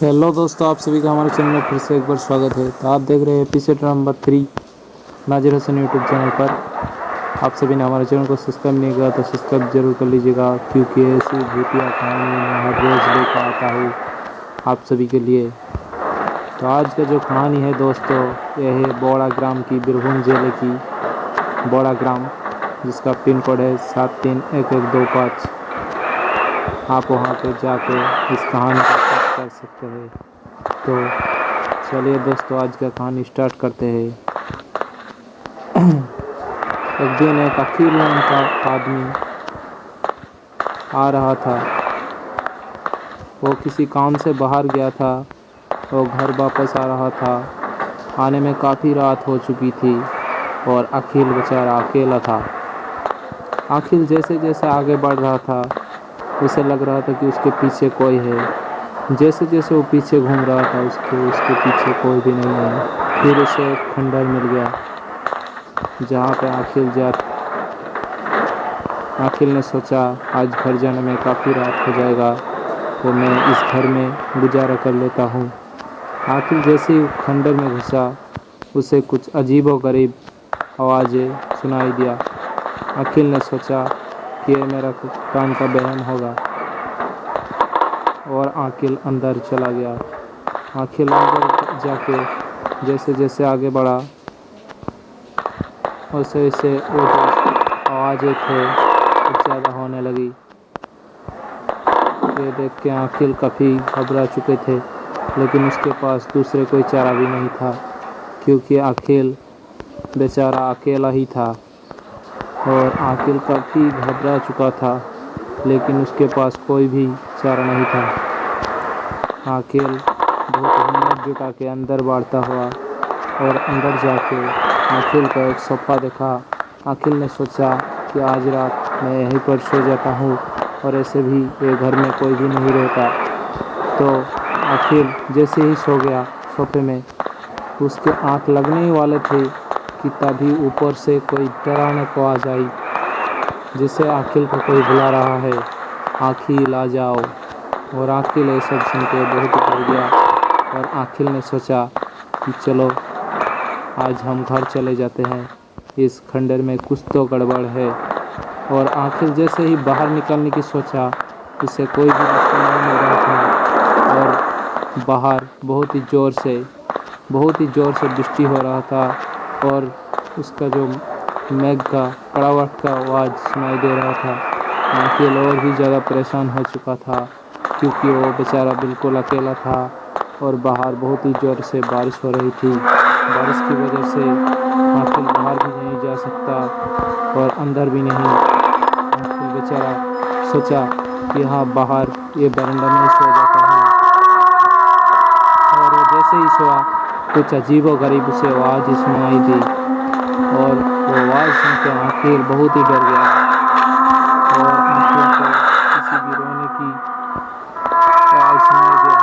Hello दोस्तों, आप सभी का हमारे चैनल में फिर से एक बार स्वागत है। तो आप देख रहे हैं episode number 3 Nazir Hasan YouTube channel पर। आप सभी ने हमारे चैनल को सब्सक्राइब नहीं किया तो सब्सक्राइब जरूर कर लीजिएगा, क्योंकि ऐसी भूतिया कहानी मैं हर रोज़ लेकर आता हूँ आप सभी के लिए। तो आज का जो कहानी है दोस्तों, यह है बोड़ा ग्राम की, बीरभूम जिले की बोड़ा ग्राम, जिसका पिन कोड है 731125। आप वहाँ पे जाके इस कहानी को सर्च कर सकते हैं। तो चलिए दोस्तों, आज का कहानी स्टार्ट करते हैं। एक दिन एक अकील नाम का आदमी आ रहा था। वो किसी काम से बाहर गया था। वो घर वापस आ रहा था। आने में काफ़ी रात हो चुकी थी और अखिल बेचारा अकेला था। अखिल जैसे जैसे आगे बढ़ रहा था, उसे लग रहा था कि उसके पीछे कोई है। जैसे जैसे वो पीछे घूम रहा था, उसके पीछे कोई भी नहीं है। फिर उसे एक खंडर मिल गया जहाँ पे अखिल ने सोचा, आज घर जाने में काफ़ी रात हो जाएगा, तो मैं इस घर में गुजारा कर लेता हूँ। अखिल जैसे ही खंडर में घुसा, उसे कुछ अजीबोगरीब आवाज़ें सुनाई दिया। अखिल ने सोचा कि ये मेरा कान का बहम होगा, और अखिल अंदर चला गया। अखिल अंदर जाके जैसे जैसे आगे बढ़ा, वैसे वैसे वो जो आवाज़ें थे कुछ ज़्यादा होने लगी। ये देख के अखिल काफ़ी घबरा चुके थे, लेकिन उसके पास दूसरे कोई चारा भी नहीं था, क्योंकि अखिल बेचारा अकेला ही था। और अखिल काफ़ी घबरा चुका था, लेकिन उसके पास कोई भी चारा नहीं था। अखिल बहुत हिम्मत जुटा के अंदर बढ़ता हुआ, और अंदर जाके अखिल का एक सोफ़ा देखा। अखिल ने सोचा कि आज रात मैं यहीं पर सो जाता हूँ, और ऐसे भी ये घर में कोई भी नहीं रहता। तो अखिल जैसे ही सो गया सोफे में, उसके आँख लगने ही वाले थे कि तभी ऊपर से कोई डरावना आवाज़ आई, जिसे अखिल को कोई बुला रहा है, अखिल आ जाओ। और अखिल ये सब सुन के बहुत डर गया, और अखिल ने सोचा कि चलो आज हम घर चले जाते हैं, इस खंडर में कुछ तो गड़बड़ है। और अखिल जैसे ही बाहर निकलने की सोचा, उसे कोई भी रास्ता नहीं मिल रहा था, और बाहर बहुत ही ज़ोर से वृष्टि हो रहा था, और उसका जो मेघ का कड़ाहट का आवाज़ सुनाई दे रहा था। अखिल और भी ज़्यादा परेशान हो चुका था, क्योंकि वो बेचारा बिल्कुल अकेला था, और बाहर बहुत ही ज़ोर से बारिश हो रही थी। बारिश की वजह से अखिल बाहर भी नहीं जा सकता और अंदर भी नहीं। अखिल बेचारा सोचा कि हाँ, बाहर ये बरंडा में सो जाता हूँ। और वो जैसे ही सोया, कुछ अजीबोगरीब उसे आवाज़ ही सुनाई दी, और वो आवाज़ सुन के अखिल बहुत ही डर गया। और अखिल को किसी भी रोने की आवाज़ सुनाई दिया।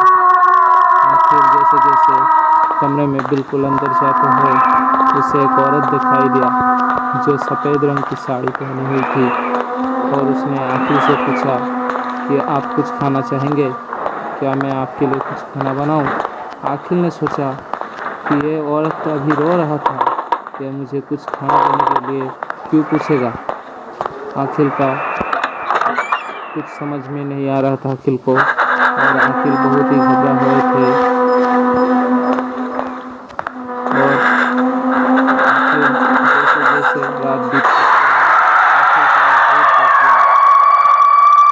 अखिल जैसे जैसे कमरे में बिल्कुल अंदर जाते हुए, उसे एक औरत दिखाई दिया जो सफ़ेद रंग की साड़ी पहनी हुई थी। और उसने अखिल से पूछा कि आप कुछ खाना चाहेंगे, क्या मैं आपके लिए कुछ खाना बनाऊं? अखिल ने सोचा कि ये औरत तो अभी रो रहा था, कि मुझे कुछ खाना देने के लिए क्यों पूछेगा। अखिल का कुछ समझ में नहीं आ रहा था अखिल को, और अखिल बहुत ही घबरा हुए थे। और अखिल जैसे जैसे रात बीती, अखिल का भूत बच गया,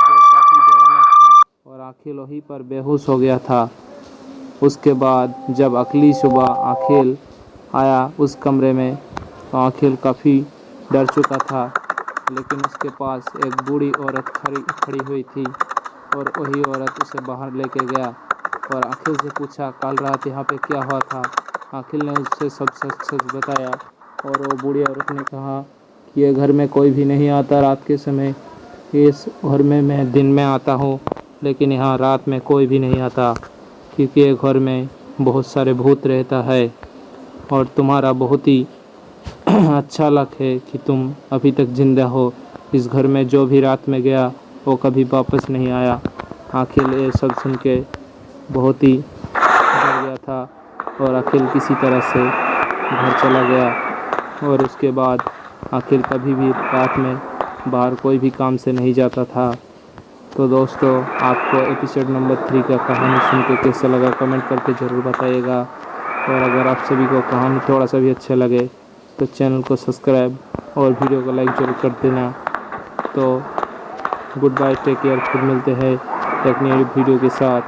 जो काफ़ी डरावना था, और अखिल वहीं पर बेहोश हो गया था। उसके बाद जब अगली सुबह अखिल आया उस कमरे में, तो अखिल काफ़ी डर चुका था, लेकिन उसके पास एक बूढ़ी औरत खड़ी हुई थी, और वही औरत उसे बाहर लेके गया। और अखिल से पूछा, कल रात यहाँ पे क्या हुआ था? अखिल ने उससे सब सच सच बताया, और वो बूढ़ी औरत ने कहा कि ये घर में कोई भी नहीं आता रात के समय। इस घर में मैं दिन में आता हूँ, लेकिन यहाँ रात में कोई भी नहीं आता, क्योंकि ये घर में बहुत सारे भूत रहता है। और तुम्हारा बहुत ही अच्छा लक है कि तुम अभी तक जिंदा हो। इस घर में जो भी रात में गया वो कभी वापस नहीं आया। अखिल ये सब सुन के बहुत ही था और अखिल किसी तरह से घर चला गया। और उसके बाद अखिल कभी भी रात में बाहर कोई भी काम से नहीं जाता था। तो दोस्तों, आपको एपिसोड नंबर 3 का कहानी सुन के कैसा लगा कमेंट करके ज़रूर बताइएगा। और अगर आप सभी को कहानी थोड़ा सा भी अच्छा लगे तो चैनल को सब्सक्राइब और वीडियो को लाइक ज़रूर कर देना। तो गुड बाय, टेक केयर, फिर मिलते हैं एक नई वीडियो के साथ।